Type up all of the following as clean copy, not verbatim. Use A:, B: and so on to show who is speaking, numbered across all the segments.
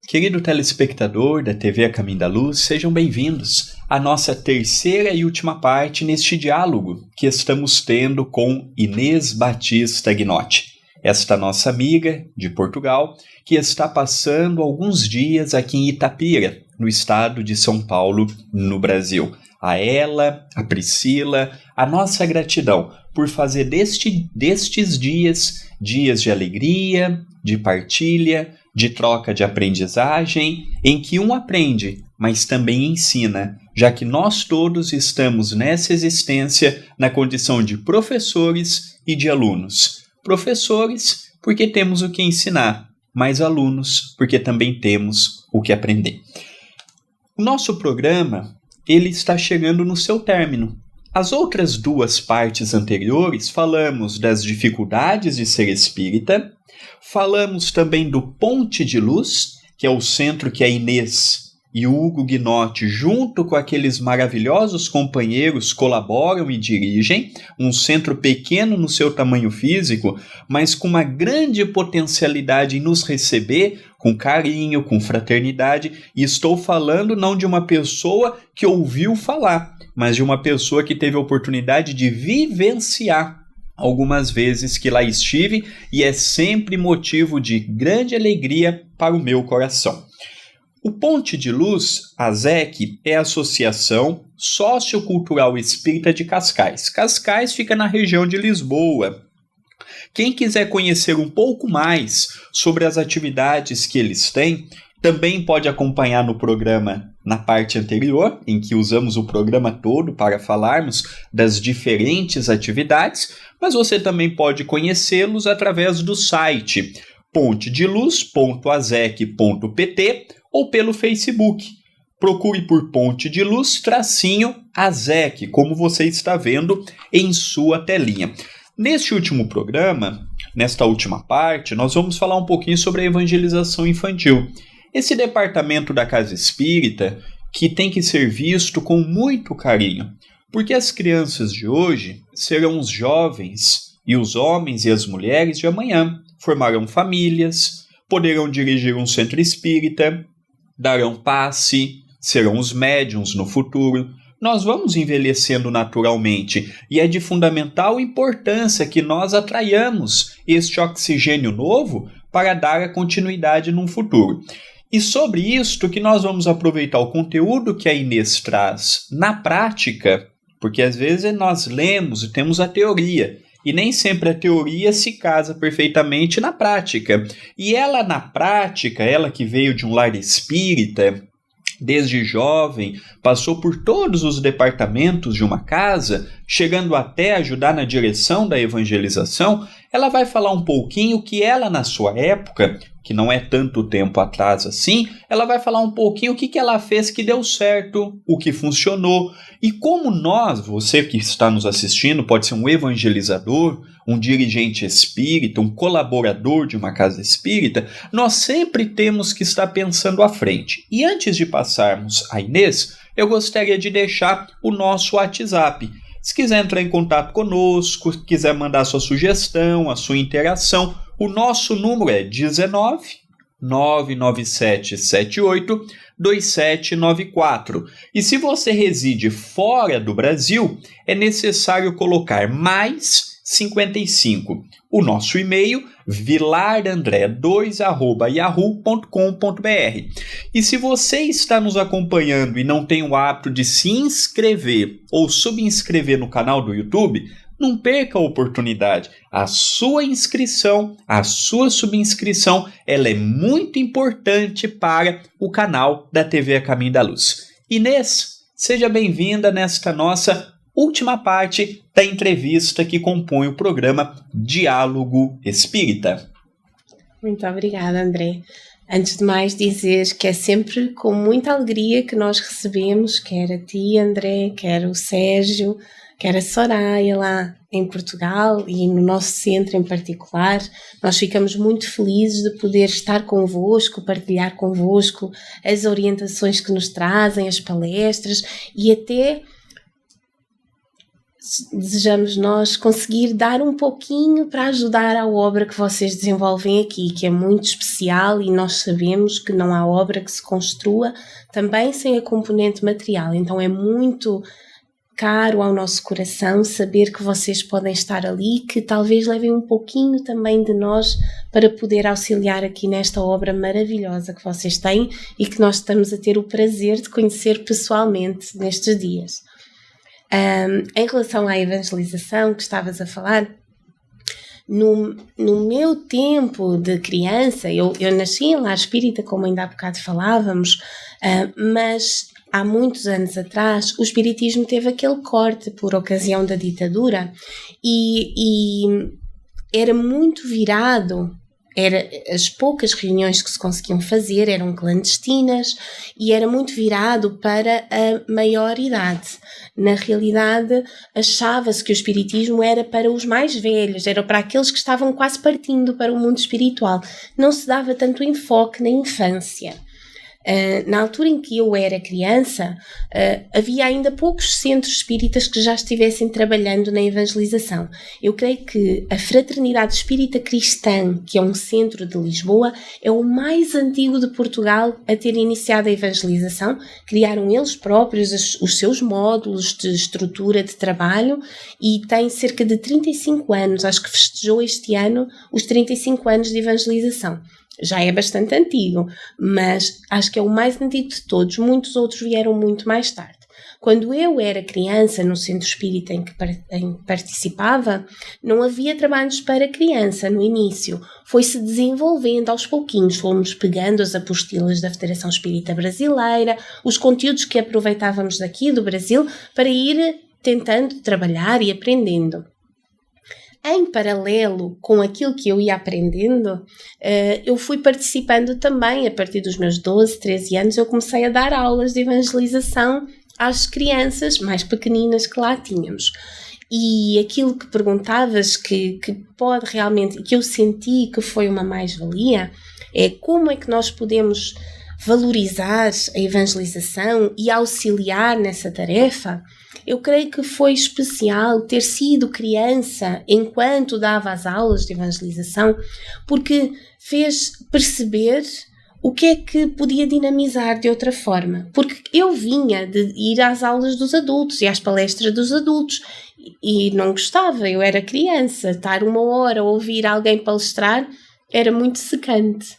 A: Querido telespectador da TV A Caminho da Luz, sejam bem-vindos à nossa terceira e última parte neste diálogo que estamos tendo com Inês Batista Gnoti, esta nossa amiga de Portugal, que está passando alguns dias aqui em Itapira, no estado de São Paulo, no Brasil. A ela, a Priscila, a nossa gratidão por fazer destes dias de alegria, de partilha, de troca de aprendizagem, em que um aprende, mas também ensina, já que nós todos estamos nessa existência na condição de professores e de alunos. Professores, porque temos o que ensinar, mas alunos, porque também temos o que aprender. O nosso programa, ele está chegando no seu término. As outras duas partes anteriores falamos das dificuldades de ser espírita, falamos também do Ponte de Luz, que é o centro que a Inês e o Hugo Gnoti, junto com aqueles maravilhosos companheiros, colaboram e dirigem, um centro pequeno no seu tamanho físico, mas com uma grande potencialidade em nos receber com carinho, com fraternidade, e estou falando não de uma pessoa que ouviu falar, mas de uma pessoa que teve a oportunidade de vivenciar algumas vezes que lá estive, e é sempre motivo de grande alegria para o meu coração. O Ponte de Luz, a ASEC, é a Associação Sociocultural Espírita de Cascais. Cascais fica na região de Lisboa. Quem quiser conhecer um pouco mais sobre as atividades que eles têm, também pode acompanhar no programa na parte anterior, em que usamos o programa todo para falarmos das diferentes atividades, mas você também pode conhecê-los através do site pontedeluz.asec.pt ou pelo Facebook. Procure por Ponte de Luz _ASEC, como você está vendo em sua telinha. Neste último programa, nesta última parte, nós vamos falar um pouquinho sobre a evangelização infantil. Esse departamento da Casa Espírita que tem que ser visto com muito carinho, porque as crianças de hoje serão os jovens e os homens e as mulheres de amanhã, formarão famílias, poderão dirigir um centro espírita, darão passe, serão os médiuns no futuro. Nós vamos envelhecendo naturalmente e é de fundamental importância que nós atraiamos este oxigênio novo para dar a continuidade num futuro. E sobre isto que nós vamos aproveitar o conteúdo que a Inês traz na prática, porque às vezes nós lemos e temos a teoria, e nem sempre a teoria se casa perfeitamente na prática. E ela na prática, ela que veio de um lar espírita, desde jovem, passou por todos os departamentos de uma casa, chegando até ajudar na direção da evangelização, ela vai falar um pouquinho que ela, na sua época, que não é tanto tempo atrás assim, ela vai falar um pouquinho o que ela fez que deu certo, o que funcionou, e como nós, você que está nos assistindo, pode ser um evangelizador, um dirigente espírita, um colaborador de uma casa espírita, nós sempre temos que estar pensando à frente. E antes de passarmos a Inês, eu gostaria de deixar o nosso WhatsApp. Se quiser entrar em contato conosco, quiser mandar sua sugestão, a sua interação, o nosso número é 19 99778 2794. E se você reside fora do Brasil, é necessário colocar mais 55. O nosso e-mail, vilardandré2@yahoo.com.br. E se você está nos acompanhando e não tem o hábito de se inscrever ou subscrever no canal do YouTube, não perca a oportunidade. A sua inscrição, a sua subscrição, ela é muito importante para o canal da TV A Caminho da Luz. Inês, seja bem-vinda nesta nossa última parte da entrevista que compõe o programa Diálogo Espírita.
B: Muito obrigada, André. Antes de mais dizer que é sempre com muita alegria que nós recebemos, quer a ti, André, quer o Sérgio, quer a Soraya lá em Portugal e no nosso centro em particular. Nós ficamos muito felizes de poder estar convosco, partilhar convosco as orientações que nos trazem, as palestras e até desejamos nós conseguir dar um pouquinho para ajudar à obra que vocês desenvolvem aqui, que é muito especial, e nós sabemos que não há obra que se construa também sem a componente material. Então é muito caro ao nosso coração saber que vocês podem estar ali, que talvez levem um pouquinho também de nós para poder auxiliar aqui nesta obra maravilhosa que vocês têm e que nós estamos a ter o prazer de conhecer pessoalmente nestes dias. Em relação à evangelização que estavas a falar, no meu tempo de criança, eu nasci em lar espírita, como ainda há bocado falávamos, mas há muitos anos atrás o espiritismo teve aquele corte por ocasião da ditadura e era muito virado. As poucas reuniões que se conseguiam fazer eram clandestinas e era muito virado para a maioridade. Na realidade, achava-se que o espiritismo era para os mais velhos, era para aqueles que estavam quase partindo para o mundo espiritual. Não se dava tanto enfoque na infância. Na altura em que eu era criança, havia ainda poucos centros espíritas que já estivessem trabalhando na evangelização. Eu creio que a Fraternidade Espírita Cristã, que é um centro de Lisboa, é o mais antigo de Portugal a ter iniciado a evangelização. Criaram eles próprios os seus módulos de estrutura de trabalho e tem cerca de 35 anos, acho que festejou este ano os 35 anos de evangelização. Já é bastante antigo, mas acho que é o mais antigo de todos. Muitos outros vieram muito mais tarde. Quando eu era criança, no centro espírita em que participava, não havia trabalhos para criança no início. Foi-se desenvolvendo aos pouquinhos. Fomos pegando as apostilas da Federação Espírita Brasileira, os conteúdos que aproveitávamos daqui do Brasil para ir tentando trabalhar e aprendendo. Em paralelo com aquilo que eu ia aprendendo, eu fui participando também. A partir dos meus 12, 13 anos, eu comecei a dar aulas de evangelização às crianças mais pequeninas que lá tínhamos. E aquilo que perguntavas que pode realmente, que eu senti que foi uma mais-valia, é como é que nós podemos valorizar a evangelização e auxiliar nessa tarefa. Eu creio que foi especial ter sido criança enquanto dava as aulas de evangelização, porque fez perceber o que é que podia dinamizar de outra forma. Porque eu vinha de ir às aulas dos adultos e às palestras dos adultos e não gostava, eu era criança. Estar 1 hora a ouvir alguém palestrar era muito secante.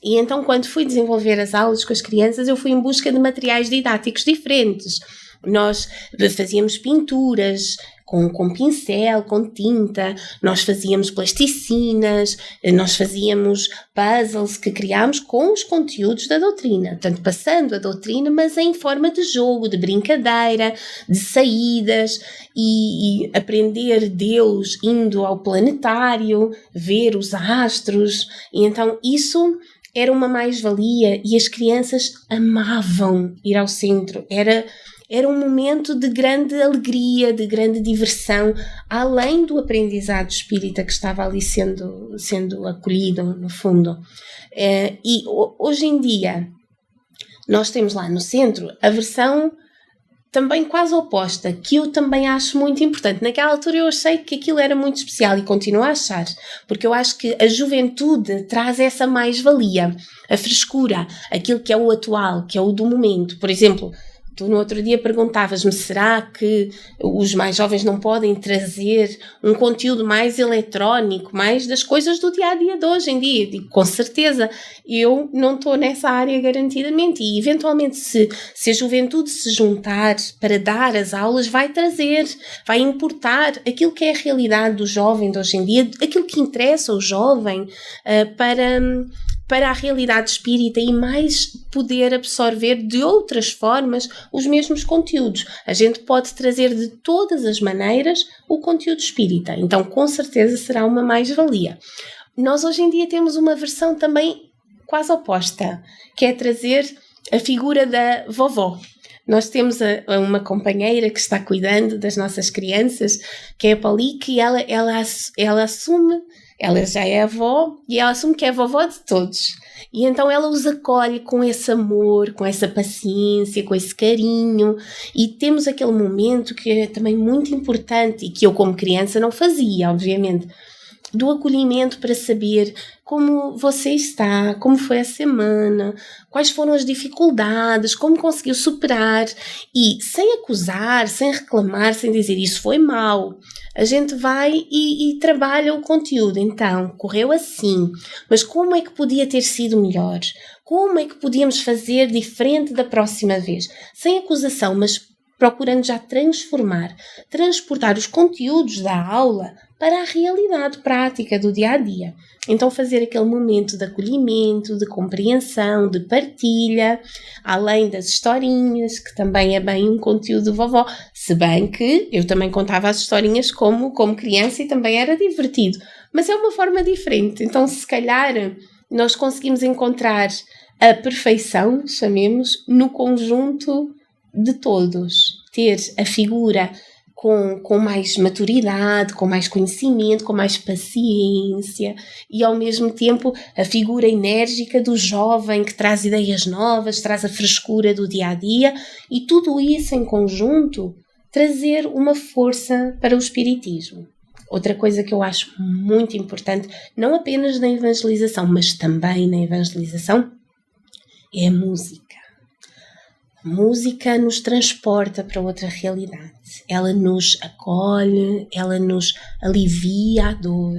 B: E então, quando fui desenvolver as aulas com as crianças, eu fui em busca de materiais didáticos diferentes. Nós fazíamos pinturas com pincel, com tinta, nós fazíamos plasticinas, nós fazíamos puzzles que criámos com os conteúdos da doutrina, portanto passando a doutrina, mas em forma de jogo, de brincadeira, de saídas e aprender Deus indo ao planetário, ver os astros, e então isso era uma mais-valia e as crianças amavam ir ao centro, era um momento de grande alegria, de grande diversão, além do aprendizado espírita que estava ali sendo acolhido, no fundo. E hoje em dia, nós temos lá no centro a versão também quase oposta, que eu também acho muito importante. Naquela altura eu achei que aquilo era muito especial e continuo a achar, porque eu acho que a juventude traz essa mais-valia, a frescura, aquilo que é o atual, que é o do momento. Por exemplo, tu no outro dia perguntavas-me, será que os mais jovens não podem trazer um conteúdo mais eletrónico, mais das coisas do dia-a-dia de hoje em dia? Digo, com certeza, eu não estou nessa área garantidamente e eventualmente se a juventude se juntar para dar as aulas vai trazer, vai importar aquilo que é a realidade do jovem de hoje em dia, aquilo que interessa o jovem para a realidade espírita e mais poder absorver de outras formas os mesmos conteúdos. A gente pode trazer de todas as maneiras o conteúdo espírita, então com certeza será uma mais-valia. Nós hoje em dia temos uma versão também quase oposta, que é trazer a figura da vovó. Nós temos uma companheira que está cuidando das nossas crianças, que é a Paulique, e ela assume Ela já é avó e ela assume que é vovó de todos. E então ela os acolhe com esse amor, com essa paciência, com esse carinho. E temos aquele momento que é também muito importante e que eu como criança não fazia, obviamente, do acolhimento para saber como você está, como foi a semana, quais foram as dificuldades, como conseguiu superar e sem acusar, sem reclamar, sem dizer isso foi mau. A gente vai e trabalha o conteúdo. Então, correu assim, mas como é que podia ter sido melhor? Como é que podíamos fazer diferente da próxima vez? Sem acusação, mas procurando já transportar os conteúdos da aula para a realidade prática do dia-a-dia. Então fazer aquele momento de acolhimento, de compreensão, de partilha, além das historinhas, que também é bem um conteúdo de vovó, se bem que eu também contava as historinhas como criança e também era divertido, mas é uma forma diferente. Então se calhar nós conseguimos encontrar a perfeição, chamemos, no conjunto de todos. Ter a figura com mais maturidade, com mais conhecimento, com mais paciência e ao mesmo tempo a figura enérgica do jovem que traz ideias novas, traz a frescura do dia-a-dia e tudo isso em conjunto trazer uma força para o espiritismo. Outra coisa que eu acho muito importante, não apenas na evangelização, mas também na evangelização, é a música. A música nos transporta para outra realidade. Ela nos acolhe, ela nos alivia a dor,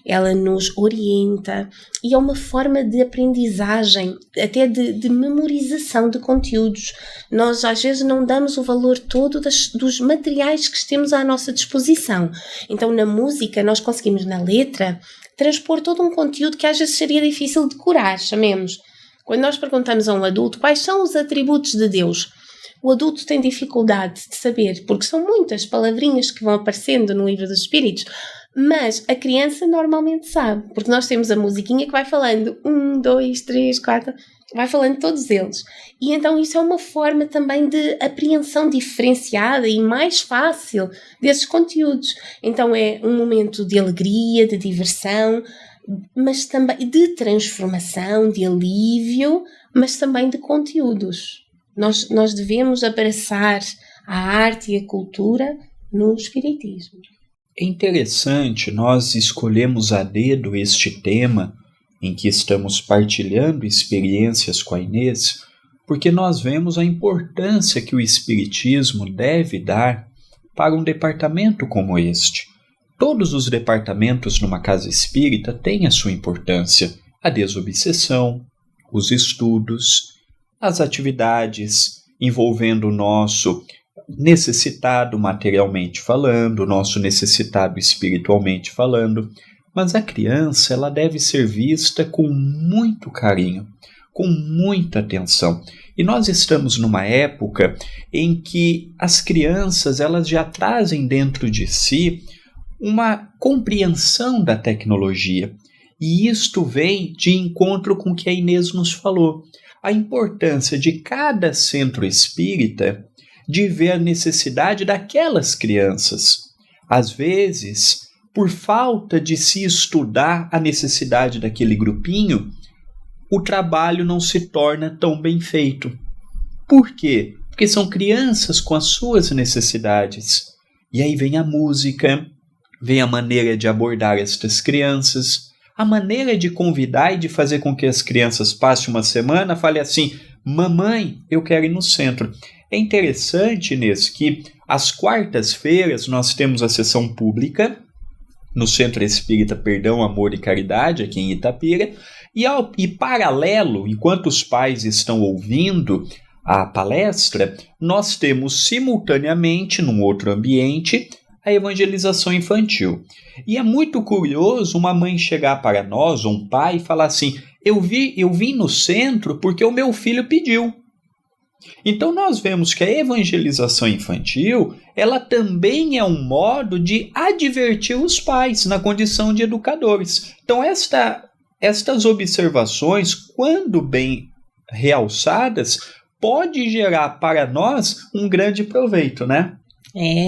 B: ela nos orienta e é uma forma de aprendizagem, até de memorização de conteúdos. Nós às vezes não damos o valor todo dos materiais que temos à nossa disposição. Então na música nós conseguimos na letra transpor todo um conteúdo que às vezes seria difícil de decorar, chamemos. Quando nós perguntamos a um adulto quais são os atributos de Deus, o adulto tem dificuldade de saber, porque são muitas palavrinhas que vão aparecendo no livro dos Espíritos, mas a criança normalmente sabe, porque nós temos a musiquinha que vai falando 1, 2, 3, 4, vai falando todos eles. E então isso é uma forma também de apreensão diferenciada e mais fácil desses conteúdos. Então é um momento de alegria, de diversão, mas também de transformação, de alívio, mas também de conteúdos. Nós devemos abraçar a arte e a cultura no espiritismo.
A: É interessante, nós escolhemos a dedo este tema em que estamos partilhando experiências com a Inês, porque nós vemos a importância que o espiritismo deve dar para um departamento como este. Todos os departamentos numa casa espírita têm a sua importância. A desobsessão, os estudos, as atividades envolvendo o nosso necessitado materialmente falando, o nosso necessitado espiritualmente falando. Mas a criança, ela deve ser vista com muito carinho, com muita atenção. E nós estamos numa época em que as crianças, elas já trazem dentro de si uma compreensão da tecnologia. E isto vem de encontro com o que a Inês nos falou. A importância de cada centro espírita de ver a necessidade daquelas crianças. Às vezes, por falta de se estudar a necessidade daquele grupinho, o trabalho não se torna tão bem feito. Por quê? Porque são crianças com as suas necessidades. E aí vem a música, vem a maneira de abordar estas crianças, a maneira de convidar e de fazer com que as crianças passem uma semana, fale assim, mamãe, eu quero ir no centro. É interessante, Inês, que às quartas-feiras nós temos a sessão pública no Centro Espírita Perdão, Amor e Caridade, aqui em Itapira, e paralelo, enquanto os pais estão ouvindo a palestra, nós temos simultaneamente, num outro ambiente, a evangelização infantil. E é muito curioso uma mãe chegar para nós, ou um pai, e falar assim, eu vim no centro porque o meu filho pediu. Então nós vemos que a evangelização infantil, ela também é um modo de advertir os pais na condição de educadores. Então estas observações, quando bem realçadas, pode gerar para nós um grande proveito, né?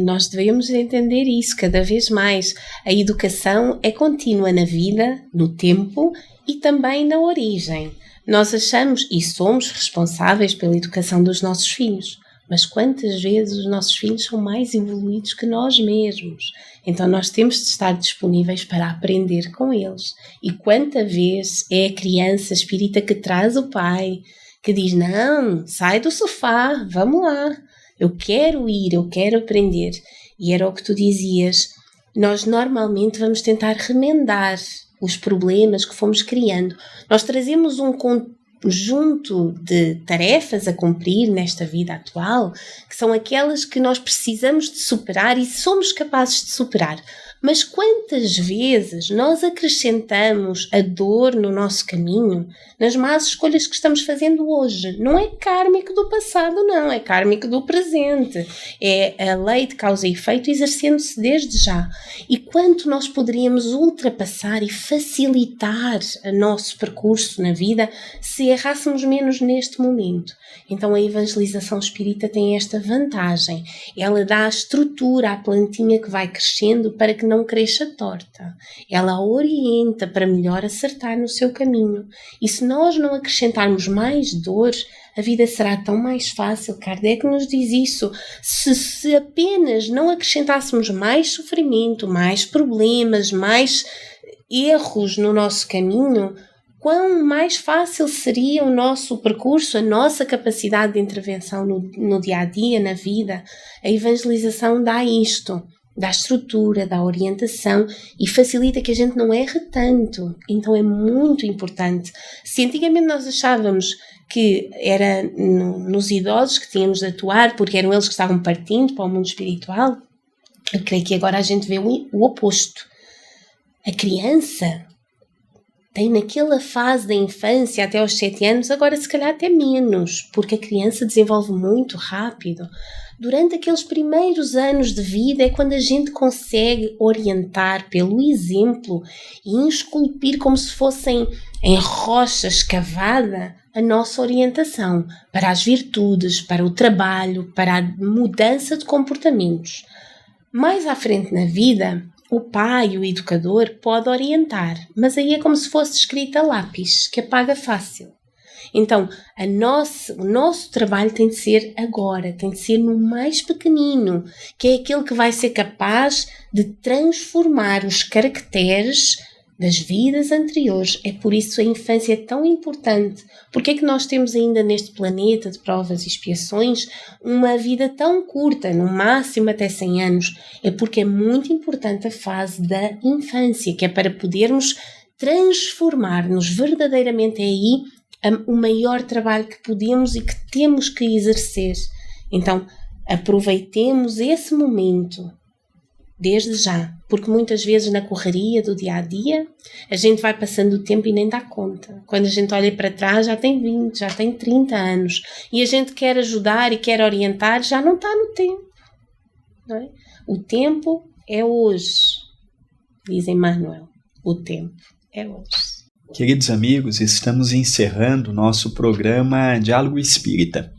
B: Nós devemos entender isso cada vez mais. A educação é contínua na vida, no tempo e também na origem. Nós achamos e somos responsáveis pela educação dos nossos filhos, mas quantas vezes os nossos filhos são mais evoluídos que nós mesmos? Então nós temos de estar disponíveis para aprender com eles. E quanta vez é a criança espírita que traz o pai, que diz, não, sai do sofá, vamos lá. Eu quero ir, eu quero aprender. E era o que tu dizias, nós normalmente vamos tentar remendar os problemas que fomos criando. Nós trazemos um conjunto de tarefas a cumprir nesta vida atual, que são aquelas que nós precisamos de superar e somos capazes de superar. Mas quantas vezes nós acrescentamos a dor no nosso caminho nas más escolhas que estamos fazendo hoje? Não é kármico do passado, não. É kármico do presente. É a lei de causa e efeito exercendo-se desde já. E quanto nós poderíamos ultrapassar e facilitar o nosso percurso na vida se errássemos menos neste momento? Então a evangelização espírita tem esta vantagem. Ela dá a estrutura à plantinha que vai crescendo para que não cresça torta. Ela a orienta para melhor acertar no seu caminho. E se nós não acrescentarmos mais dor, a vida será tão mais fácil. Kardec nos diz isso. Se apenas não acrescentássemos mais sofrimento, mais problemas, mais erros no nosso caminho, quão mais fácil seria o nosso percurso, a nossa capacidade de intervenção no dia-a-dia, na vida. A evangelização dá isto, dá estrutura, dá orientação e facilita que a gente não erre tanto. Então é muito importante. Se antigamente nós achávamos que era nos idosos que tínhamos de atuar, porque eram eles que estavam partindo para o mundo espiritual, eu creio que agora a gente vê o oposto. A criança tem naquela fase da infância até aos 7 anos, agora se calhar até menos, porque a criança desenvolve muito rápido. Durante aqueles primeiros anos de vida é quando a gente consegue orientar pelo exemplo e esculpir como se fossem em rocha escavada a nossa orientação para as virtudes, para o trabalho, para a mudança de comportamentos. Mais à frente na vida, o pai, o educador, pode orientar, mas aí é como se fosse escrito a lápis, que apaga fácil. Então, o nosso trabalho tem de ser agora, tem de ser no mais pequenino, que é aquele que vai ser capaz de transformar os caracteres das vidas anteriores. É por isso a infância é tão importante. Porque é que nós temos ainda neste planeta de provas e expiações uma vida tão curta, no máximo até 100 anos? É porque é muito importante a fase da infância, que é para podermos transformar-nos verdadeiramente aí o maior trabalho que podemos e que temos que exercer. Então, aproveitemos esse momento desde já, porque muitas vezes na correria do dia-a-dia a gente vai passando o tempo e nem dá conta. Quando a gente olha para trás já tem 20, já tem 30 anos e a gente quer ajudar e quer orientar, já não está no tempo. Não é? O tempo é hoje, diz Emmanuel. O tempo é hoje.
A: Queridos amigos, estamos encerrando o nosso programa Diálogo Espírita.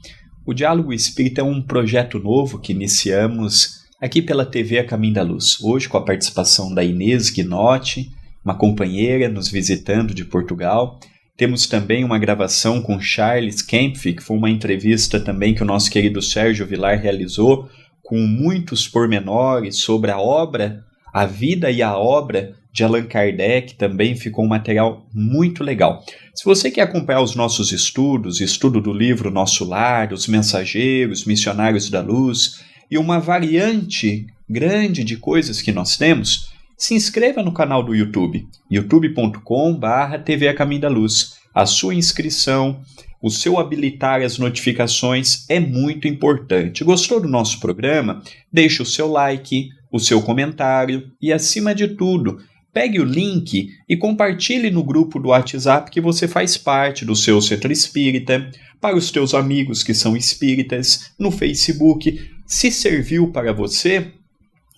A: O Diálogo Espírita é um projeto novo que iniciamos aqui pela TV A Caminho da Luz. Hoje com a participação da Inês Guinotti, uma companheira nos visitando de Portugal. Temos também uma gravação com Charles Kempf, que foi uma entrevista também que o nosso querido Sérgio Vilar realizou, com muitos pormenores sobre a obra, a vida e a obra de Allan Kardec. Também ficou um material muito legal. Se você quer acompanhar os nossos estudos, estudo do livro Nosso Lar, Os Mensageiros, Missionários da Luz e uma variante grande de coisas que nós temos, se inscreva no canal do YouTube, youtube.com/TV A Caminho da Luz. A sua inscrição, o seu habilitar as notificações é muito importante. Gostou do nosso programa? Deixe o seu like, o seu comentário e, acima de tudo, pegue o link e compartilhe no grupo do WhatsApp que você faz parte do seu centro espírita, para os teus amigos que são espíritas, no Facebook. Se serviu para você,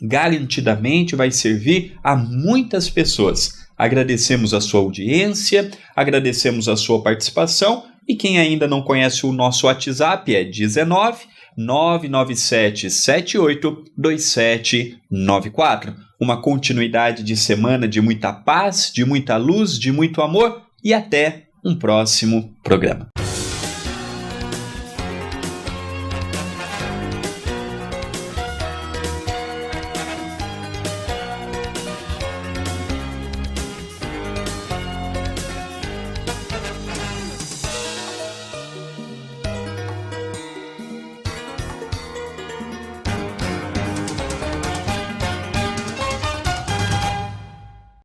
A: garantidamente vai servir a muitas pessoas. Agradecemos a sua audiência, agradecemos a sua participação e quem ainda não conhece o nosso WhatsApp é 19 997782794. Uma continuidade de semana de muita paz, de muita luz, de muito amor e até um próximo programa.